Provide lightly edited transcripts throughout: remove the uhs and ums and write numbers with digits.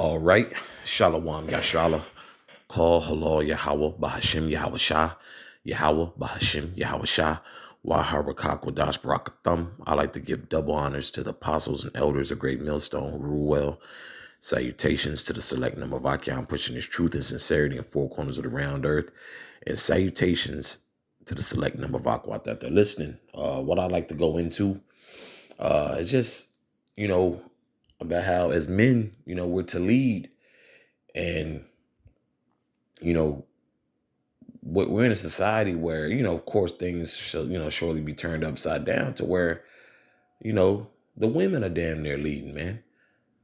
All right. Shalom, Yashala. Call halal Yahweh, Bahashim Yahweh Shah, Yahweh, Bahashim Yahweh Shah, Waharakak Wadash Barakathum. I like to give double honors to the apostles and elders of Great Millstone who rule well. Salutations to the select number of Akion pushing his truth and sincerity in four corners of the round earth. And salutations to the select number of Aquat that they're listening. What I like to go into is just, you know, about how as men, we're to lead. And, you know, we're in a society where, of course, things shall, surely be turned upside down to where, the women are damn near leading, man.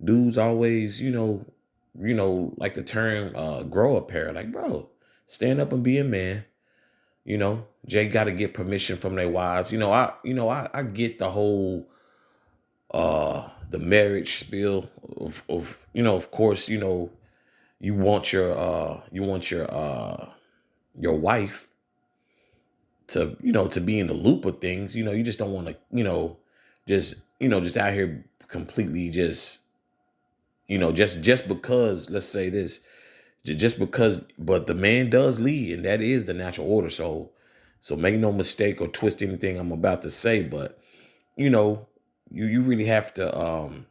Dudes always, like the term grow a pair. Like, bro, stand up and be a man. Jay got to get permission from their wives. I get the whole the marriage spiel of course, you want your wife to, to be in the loop of things. You just don't want to, just out here completely just, just because, let's say this, just because, but the man does lead, and that is the natural order. So make no mistake or twist anything I'm about to say, but you know, you really have to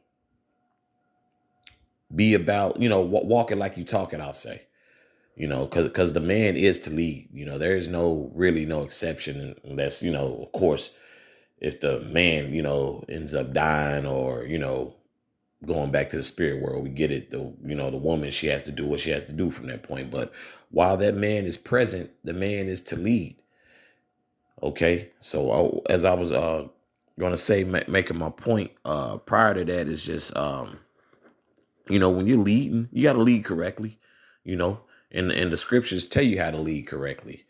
be about, walk it like you talk it, I'll say. Because the man is to lead. There is no exception unless, of course, if the man, ends up dying or, going back to the spirit world, we get it. The woman, she has to do what she has to do from that point. But while that man is present, the man is to lead. Okay. So as I was going to say, making my point prior to that is just, when you're leading, you got to lead correctly, and the scriptures tell you how to lead correctly,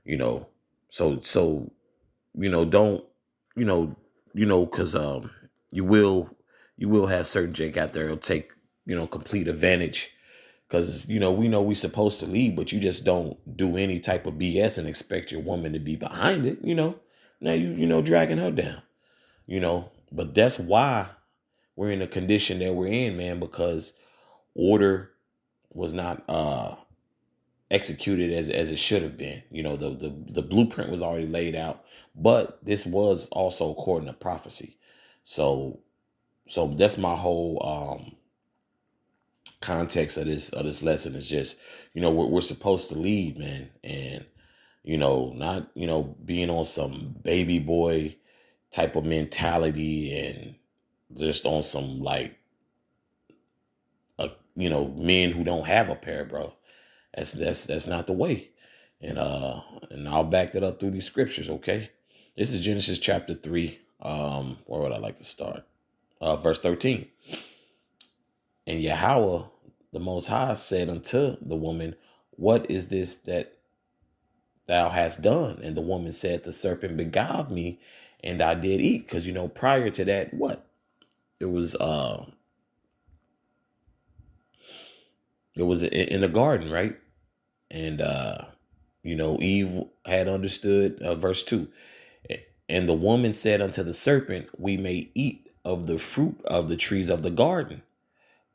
you know. So, don't, cause, you will have certain Jake out there who'll take, complete advantage. Cause, we know we're supposed to lead, but you just don't do any type of BS and expect your woman to be behind it, Now dragging her down, but that's why we're in the condition that we're in, man, because order was not executed as it should have been. The blueprint was already laid out, but this was also according to prophecy. So that's my whole context of this lesson is just, we're supposed to lead, man, and not being on some baby boy type of mentality and just on some like men who don't have a pair, bro. That's not the way. And I'll back that up through these scriptures, okay? This is Genesis chapter 3. Where would I like to start? Verse 13. And Yahweh, the Most High, said unto the woman, what is this that thou hast done? And the woman said, the serpent beguiled me, and I did eat. Because, prior to that, what? It was in the garden, right? And, Eve had understood, verse 2. And the woman said unto the serpent, we may eat of the fruit of the trees of the garden.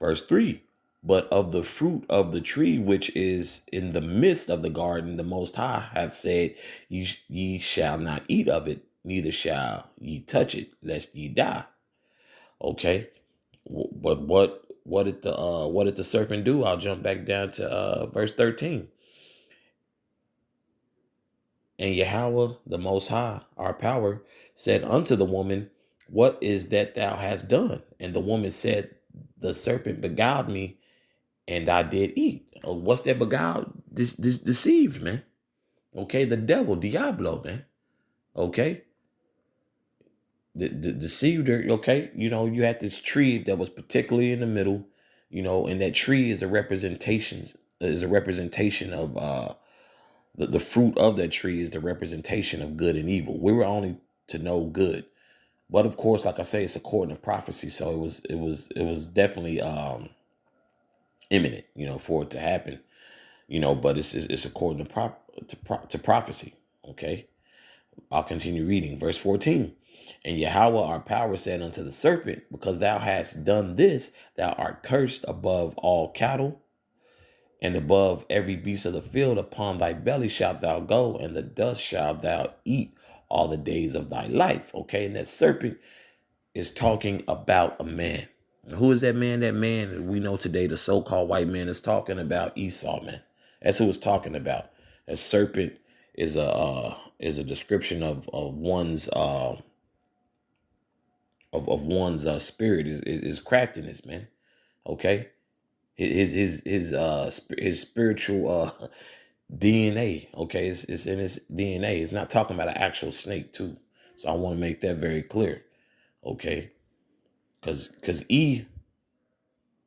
Verse 3. But of the fruit of the tree which is in the midst of the garden, the Most High hath said, ye shall not eat of it, neither shall ye touch it, lest ye die. Okay. But what did the serpent do? I'll jump back down to verse 13. And Yahweh, the Most High, our power, said unto the woman, what is that thou hast done? And the woman said, the serpent beguiled me, and I did eat. What's that beguiled? Deceived, man. Okay, the devil, Diablo, man. Okay, deceived her. Okay, you had this tree that was particularly in the middle, and that tree is a representation of the fruit of that tree is the representation of good and evil. We were only to know good, but of course, like I say, it's according to prophecy. So it was definitely imminent, for it to happen, but it's according to prophecy. Okay, I'll continue reading verse 14. And Yahweh our power said unto the serpent, because thou hast done this, thou art cursed above all cattle and above every beast of the field. Upon thy belly shalt thou go, and the dust shalt thou eat all the days of thy life. Okay, and that serpent is talking about a man. Who is that man? That man we know today, the so-called white man, is talking about Esau, man. That's who it's talking about. A serpent is a description of one's of one's spirit is craftiness, man. Okay, his spiritual DNA. Okay, it's in his DNA. It's not talking about an actual snake too. So I want to make that very clear. Okay, because you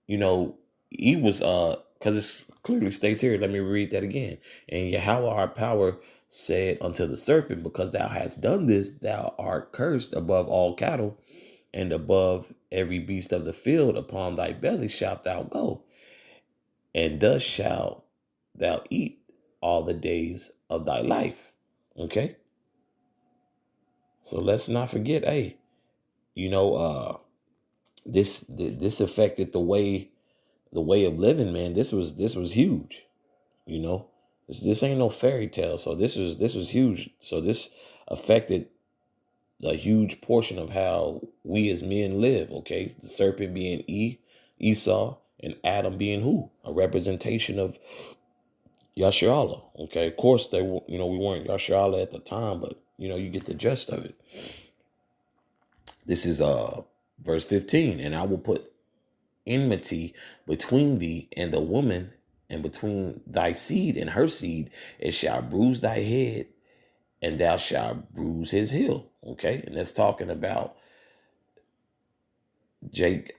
know, he was because it clearly states here. Let me read that again. And Yahweh our power said unto the serpent, because thou hast done this, thou art cursed above all cattle and above every beast of the field. Upon thy belly shalt thou go, and dust shalt thou eat all the days of thy life. Okay. So let's not forget, hey, you know, this affected the way of living, man. This was huge. You know, this ain't no fairy tale. So this was huge. So this affected a huge portion of how we as men live. Okay, the serpent being Esau, and Adam being who? A representation of Yasharallah. Okay, of course we weren't Yasharallah at the time, but you get the gist of it. This is verse 15, and I will put enmity between thee and the woman, and between thy seed and her seed. It shall bruise thy head, and thou shalt bruise his heel. Okay, and that's talking about Jake,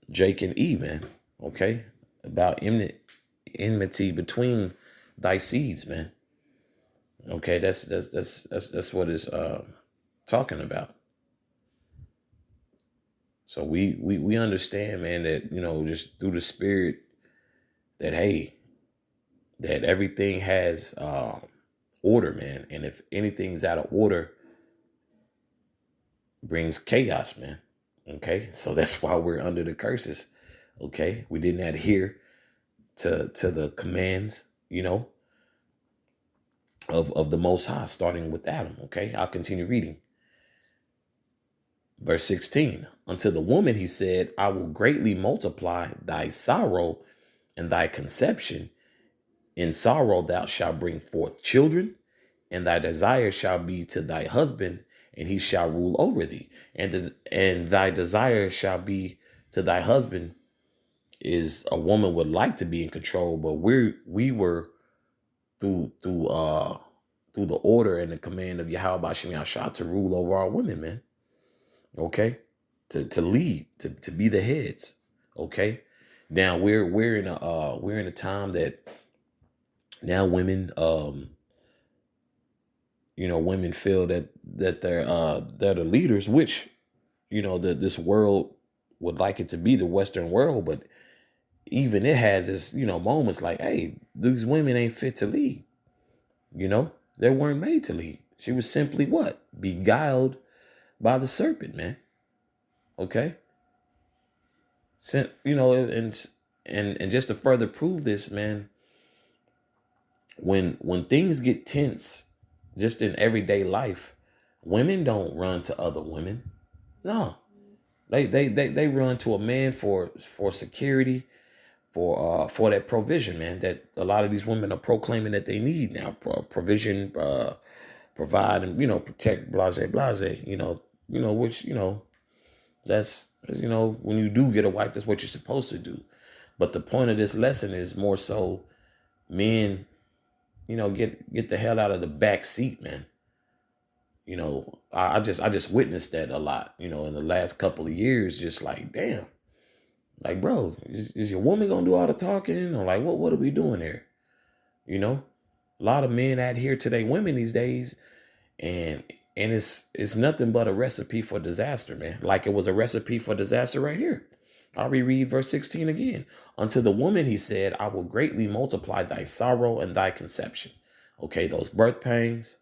Jake and Eve, man. Okay, about enmity between thy seeds, man. Okay, that's what it's talking about. So we understand, man, that just through the spirit that that everything has order, man, and if anything's out of order, brings chaos, man. Okay, so that's why we're under the curses. Okay, we didn't adhere to the commands, of the Most High, starting with Adam. Okay, I'll continue reading. Verse 16, unto the woman he said, I will greatly multiply thy sorrow and thy conception. In sorrow thou shalt bring forth children, and thy desire shall be to thy husband, and he shall rule over thee. And thy desire shall be to thy husband is a woman would like to be in control, but we were through the order and the command of Yahweh Bashim Yahshua to rule over our women, man. Okay, to lead, to be the heads. Okay, now we're in a time that now women women feel that they're the leaders, which that this world would like it to be, the Western world, but even it has its moments like, hey, these women ain't fit to lead. They weren't made to lead. She was simply what? Beguiled by the serpent, man. Okay. And just to further prove this, man, when things get tense, just in everyday life, women don't run to other women. No, they run to a man for security, for that provision, man, that a lot of these women are proclaiming that they need now. Provision, provide, and protect, blase, which that's when you do get a wife, that's what you're supposed to do. But the point of this lesson is more so men, get the hell out of the back seat, man. I just witnessed that a lot, in the last couple of years. Just like, damn, like, bro, is your woman gonna do all the talking, or like, what are we doing here? A lot of men adhere to their women these days, and it's nothing but a recipe for disaster, man. Like it was a recipe for disaster right here. I'll reread verse 16 again. Unto the woman he said, I will greatly multiply thy sorrow and thy conception. Okay, those birth pains.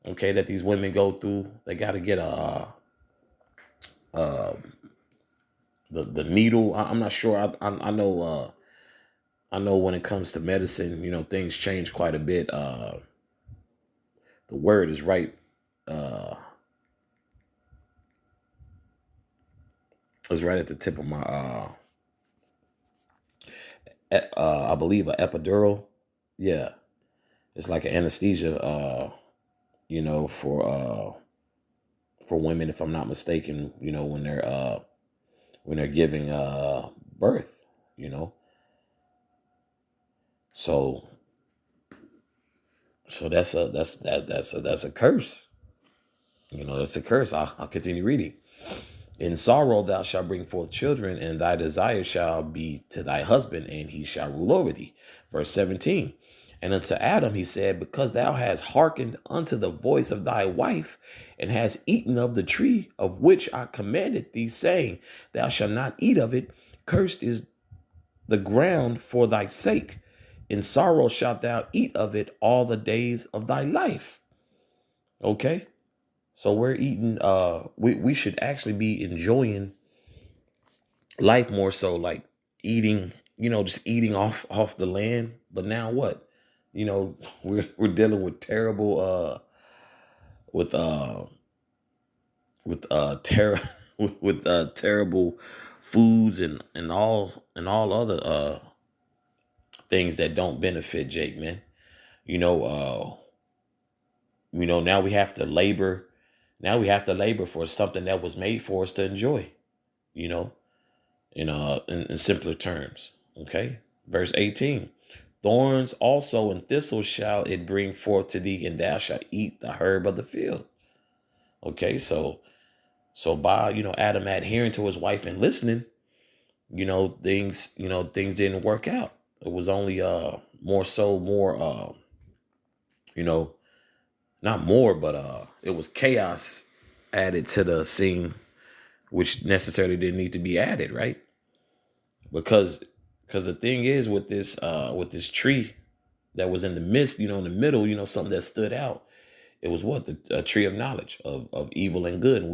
okay, that these women go through. They got to get uh, the needle. I'm not sure. I know. I know when it comes to medicine, things change quite a bit. The word is right. Uh, is right at the tip of my. I believe a epidural. Yeah, it's like an anesthesia. For women, if I'm not mistaken, when they're giving birth. You know, so that's a curse. That's a curse. I'll continue reading. In sorrow thou shalt bring forth children, and thy desire shall be to thy husband, and he shall rule over thee. Verse 17. And unto Adam he said, because thou hast hearkened unto the voice of thy wife, and hast eaten of the tree of which I commanded thee, saying, thou shalt not eat of it, cursed is the ground for thy sake. In sorrow shalt thou eat of it all the days of thy life. Okay? So we're eating, we should actually be enjoying life more so, like eating, just eating off the land. But now what? We're dealing with terrible with with ter- with terrible foods and all other things that don't benefit Jake, man. You know, now we have to labor. Now we have to labor for something that was made for us to enjoy, you know, in simpler terms. Okay. Verse 18. Thorns also and thistles shall it bring forth to thee, and thou shalt eat the herb of the field. Okay, so by Adam adhering to his wife and listening, things didn't work out. It was only more you know not more, but it was chaos added to the scene, which necessarily didn't need to be added, right? Because the thing is with this tree that was in the midst, in the middle, something that stood out. It was what? A tree of knowledge of evil and good. And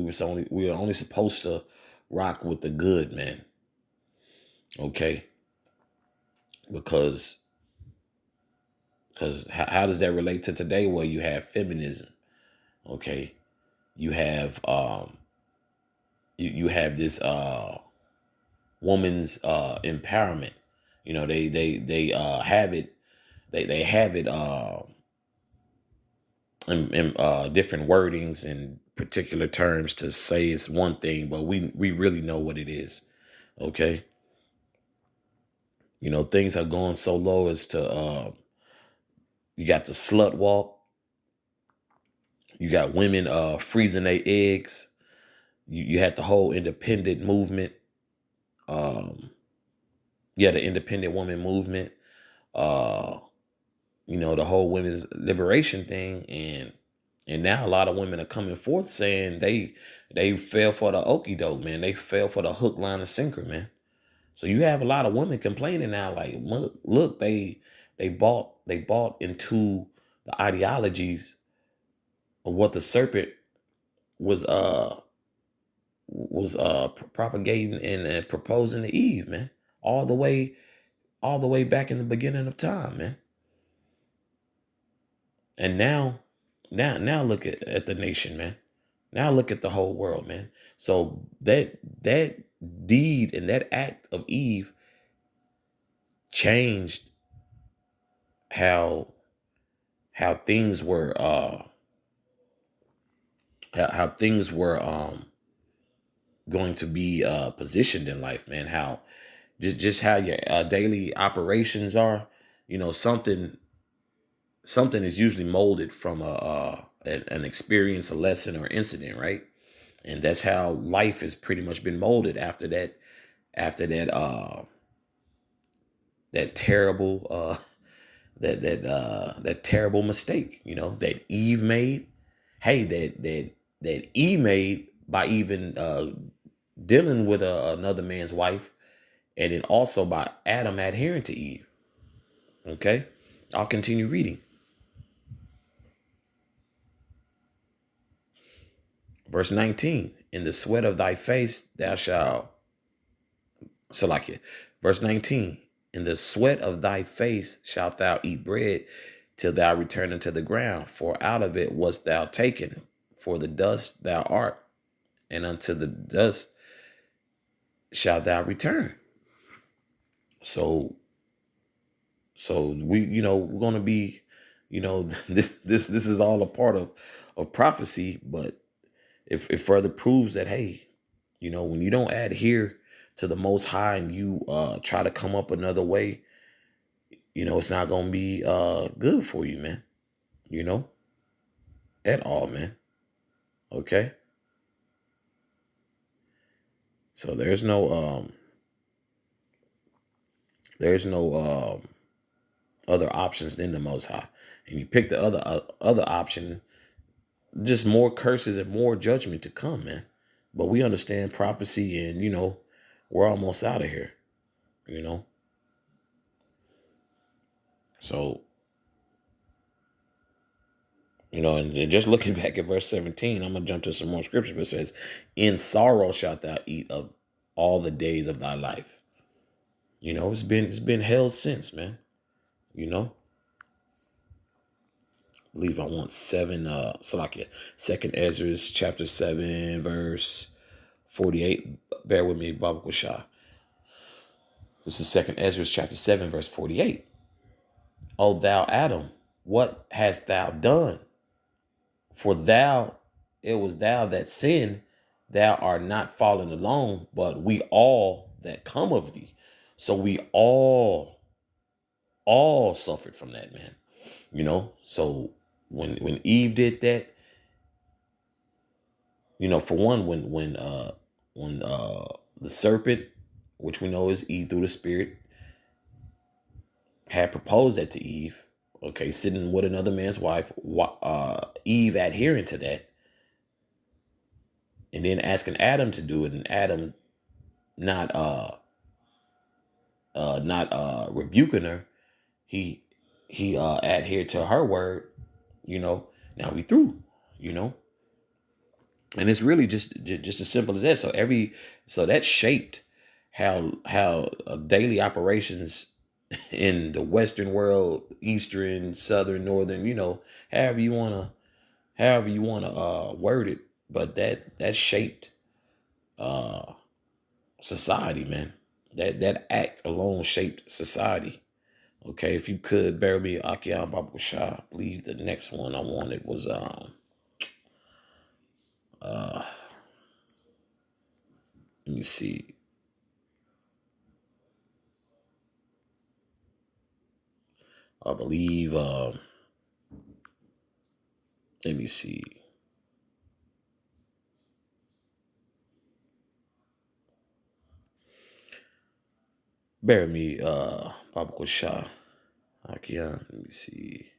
we were only supposed to rock with the good, man. Okay. Because how does that relate to today? Well, you have feminism. Okay. You have you have this woman's empowerment. They have it, they have it in different wordings and particular terms to say it's one thing, but we really know what it is. Okay. Things have gone so low as to you got the slut walk, you got women freezing their eggs, you had the whole independent movement, um the independent woman movement, uh the whole women's liberation thing, and now a lot of women are coming forth saying they fell for the okie doke, man. They fell for the hook, line, and sinker, man. So you have a lot of women complaining now, like, look, they bought into the ideologies of what the serpent was propagating and proposing to Eve, man. All the way, all the way back in the beginning of time, man. And now look at the nation, man. Now look at the whole world, man. So that deed and that act of Eve changed how things were how things were going to be positioned in life, man. How just how your daily operations are. Something is usually molded from an experience, a lesson, or incident, right? And that's how life has pretty much been molded after that terrible that terrible mistake, that Eve made. Hey, that Eve made by even dealing with another man's wife, and then also by Adam adhering to Eve. Okay, I'll continue reading. Verse 19, in the sweat of thy face thou shalt, Salakia. Verse 19, in the sweat of thy face shalt thou eat bread till thou return unto the ground, for out of it wast thou taken, for the dust thou art, and unto the dust shalt thou return. So we, we're gonna be, this is all a part of prophecy, but it further proves that, hey, when you don't adhere to the Most High and you try to come up another way, it's not gonna be good for you, man. At all, man. Okay. So there's no other options than the Most High, and you pick the other option, just more curses and more judgment to come, man. But we understand prophecy, and we're almost out of here. So and just looking back at verse 17, I'm gonna jump to some more scripture. But it says, "In sorrow shalt thou eat of all the days of thy life." It's been hell since, man. I believe I want 7 Second Ezra chapter 7 verse 48. Bear with me, Baba Kushah. This is Second Ezra chapter 7 verse 48. O thou Adam, what hast thou done? For it was thou that sinned. Thou art not fallen alone, but we all that come of thee. So we all suffered from that, man. So when Eve did that, for one, when the serpent, which we know is Eve through the spirit, had proposed that to Eve, okay, sitting with another man's wife, Eve adhering to that, and then asking Adam to do it, and Adam not rebuking her, he adhered to her word, now we through, and it's really just as simple as that. So that shaped how daily operations in the Western world, Eastern, Southern, Northern, however you wanna word it, but that shaped society, man. That act alone shaped society. Okay, if you could bear me, Akian Babu Shah. I believe the next one I wanted was let me see. I believe let me see. Bear me, Babu Shah. Akian, let me see.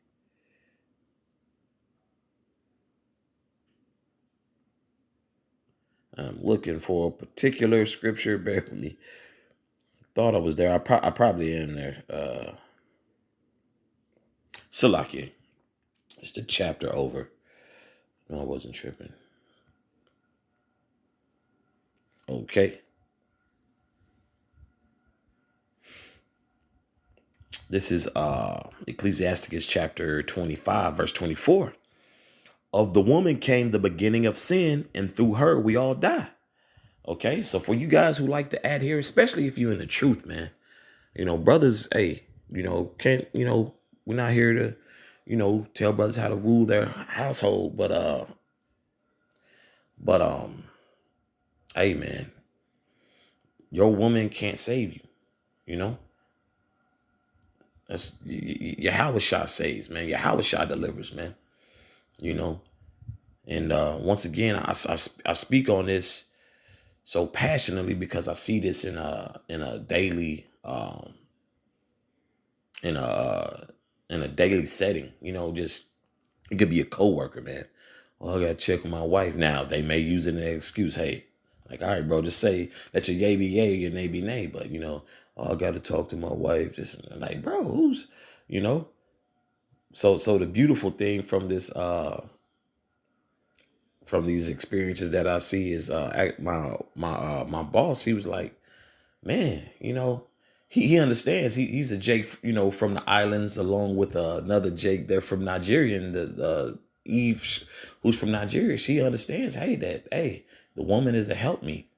I'm looking for a particular scripture. Bear with me. Thought I was there. I probably am there. Salakia. It's the chapter over. No, I wasn't tripping. Okay. This is Ecclesiasticus chapter 25, verse 24. Of the woman came the beginning of sin, and through her we all die. Okay, so for you guys who like to adhere, especially if you're in the truth, man, brothers, hey, can't, we're not here to, tell brothers how to rule their household, but hey, man, your woman can't save you, you know. That's Yahweh Shah saves, man. Yahweh Shah delivers, man. You know, and once again, I speak on this so passionately because I see this in a daily in a in a daily setting. Just it could be a coworker, man. Well, I gotta check with my wife. Now they may use it as an excuse. Hey, like, all right, bro, just say let your yay be yay and nay be nay. But oh, I gotta talk to my wife. Just like, bro, who's you know. So the beautiful thing from from these experiences that I see is my boss. He was like, man, he understands. He's a Jake, from the islands, along with another Jake. They're from Nigeria, and the Eve, who's from Nigeria. She understands. Hey, the woman is to help me.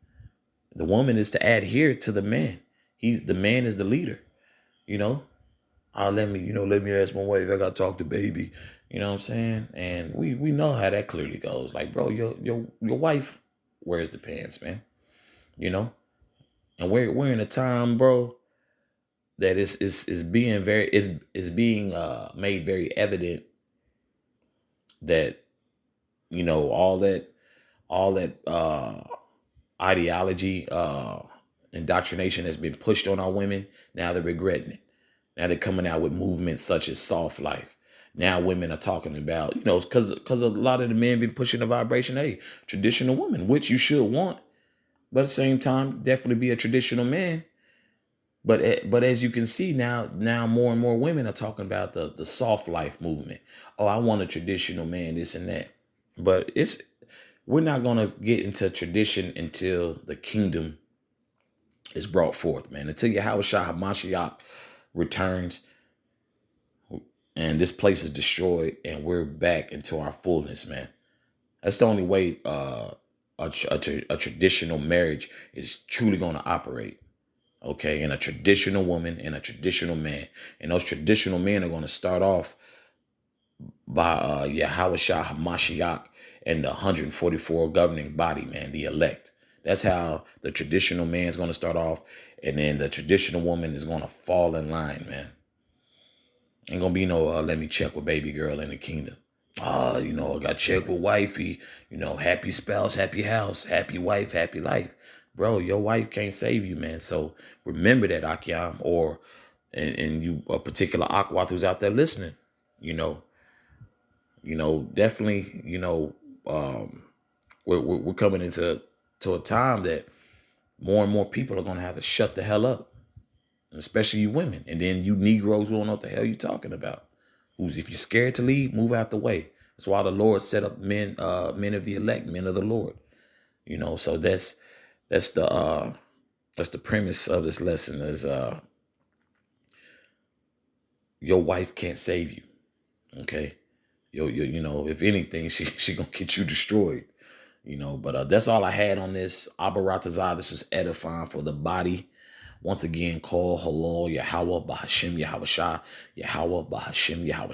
The woman is to adhere to the man. The man is the leader. You know, let me ask my wife. I got to talk to baby. You know what I'm saying? And we know how that clearly goes. Like, bro, your wife wears the pants, man. You know, and we're in a time, bro, that is being being made very evident that all that ideology, indoctrination has been pushed on our women. Now they're regretting it. Now they're coming out with movements such as soft life. Now women are talking about, because a lot of the men been pushing the vibration. Hey, traditional woman, which you should want, but at the same time, definitely be a traditional man. But as you can see now more and more women are talking about the soft life movement. Oh, I want a traditional man, this and that. But we're not gonna get into tradition until the kingdom is brought forth, man. Until Yahushua HaMashiach returns and this place is destroyed and we're back into our fullness, man. That's the only way a traditional marriage is truly going to operate. Okay, and a traditional woman and a traditional man. And those traditional men are going to start off by Yahushua HaMashiach and the 144 governing body, man, the elect. That's how the traditional man is going to start off. And then the traditional woman is going to fall in line, man. Ain't going to be no, let me check with baby girl in the kingdom. I got to check with wifey. Happy spouse, happy house, happy wife, happy life. Bro, your wife can't save you, man. So remember that, Akiam, and you, a particular Akwath who's out there listening. Definitely, we're coming into a time that more and more people are going to have to shut the hell up, especially you women. And then you Negroes who don't know what the hell you're talking about. If you're scared to lead, move out the way. That's why the Lord set up men of the elect, men of the Lord. So that's the premise of this lesson is your wife can't save you. Okay. If anything, she gonna get you destroyed. But that's all I had on this. Abaratazah, this was edifying for the body. Once again, call halal Yahweh Bahashim Yahweh Yahweh Bahashim Yahweh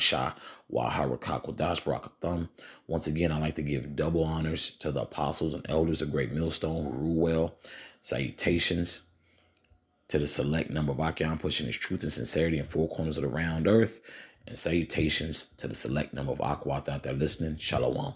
Waharakakwadash Barakathum. Once again, I'd like to give double honors to the apostles and elders of Great Millstone who rule well. Salutations to the select number of Akion pushing his truth and sincerity in four corners of the round earth. And salutations to the select number of Akwath out there listening. Shalom.